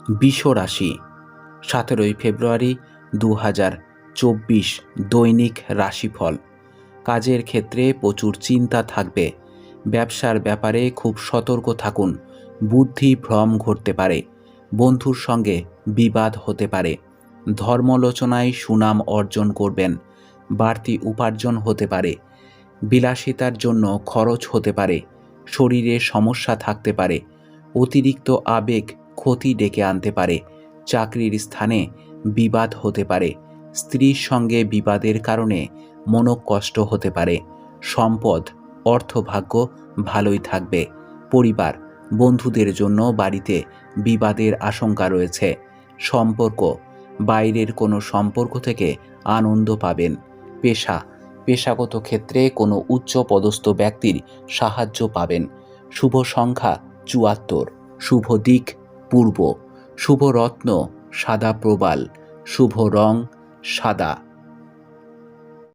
বৃষ রাশি 17 ফেব্রুয়ারি 2024 দৈনিক রাশিফল। কাজের ক্ষেত্রে প্রচুর চিন্তা থাকবে। ব্যবসার ব্যাপারে খুব সতর্ক থাকুন। বুদ্ধি ভ্রম ঘটতে পারে। বন্ধুর সঙ্গে বিবাদ হতে পারে। ধর্মালোচনায় সুনাম অর্জন করবেন। বাড়তি উপার্জন হতে পারে। বিলাসিতার জন্য খরচ হতে পারে। শরীরে সমস্যা থাকতে পারে। অতিরিক্ত আবেগ ক্ষতি ডেকে আনতে পারে। চাকরির স্থানে বিবাদ হতে পারে। স্ত্রীর সঙ্গে বিবাদের কারণে মনোকষ্ট হতে পারে। সম্পদ অর্থভাগ্য ভালোই থাকবে। পরিবার বন্ধুদের জন্য বাড়িতে বিবাদের আশঙ্কা রয়েছে। সম্পর্ক বাইরের কোনো সম্পর্ক থেকে আনন্দ পাবেন। পেশাগত ক্ষেত্রে কোনো উচ্চ পদস্থ ব্যক্তির সাহায্য পাবেন। শুভ সংখ্যা ৭৪। শুভ দিক পূর্ব। শুভ রত্ন সাদা প্রবাল। শুভ রং সাদা।